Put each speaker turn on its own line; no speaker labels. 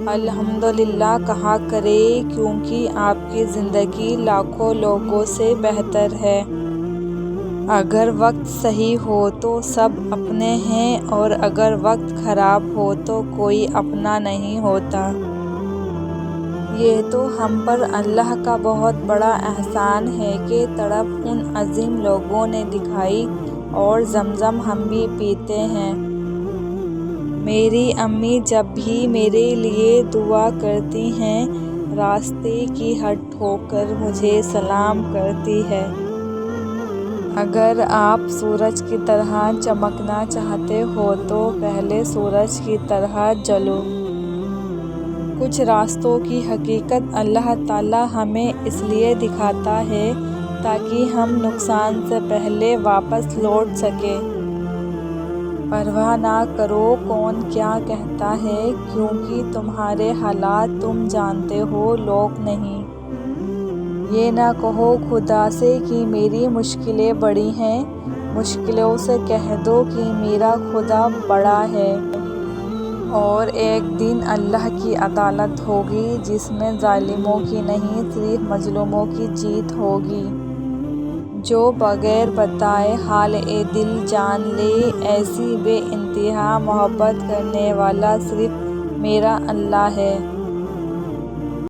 الحمدللہ کہا کرے، کیونکہ آپ کی زندگی لاکھوں لوگوں سے بہتر ہے۔ اگر وقت صحیح ہو تو سب اپنے ہیں، اور اگر وقت خراب ہو تو کوئی اپنا نہیں ہوتا۔ یہ تو ہم پر اللہ کا بہت بڑا احسان ہے کہ تڑپ ان عظیم لوگوں نے دکھائی، اور زمزم ہم بھی پیتے ہیں۔ میری امی جب بھی میرے لیے دعا کرتی ہیں، راستے کی ہر ٹھوکر مجھے سلام کرتی ہے۔ اگر آپ سورج کی طرح چمکنا چاہتے ہو تو پہلے سورج کی طرح جلو۔ کچھ راستوں کی حقیقت اللہ تعالیٰ ہمیں اس لیے دکھاتا ہے تاکہ ہم نقصان سے پہلے واپس لوٹ سکیں۔ پرواہ نہ کرو کون کیا کہتا ہے، کیونکہ تمہارے حالات تم جانتے ہو، لوگ نہیں۔ یہ نہ کہو خدا سے کہ میری مشکلیں بڑی ہیں، مشکلوں سے کہہ دو کہ میرا خدا بڑا ہے۔ اور ایک دن اللہ کی عدالت ہوگی جس میں ظالموں کی نہیں، صرف مظلوموں کی جیت ہوگی۔ جو بغیر بتائے حال دل جان لے، ایسی بے انتہا محبت کرنے والا صرف میرا اللہ ہے۔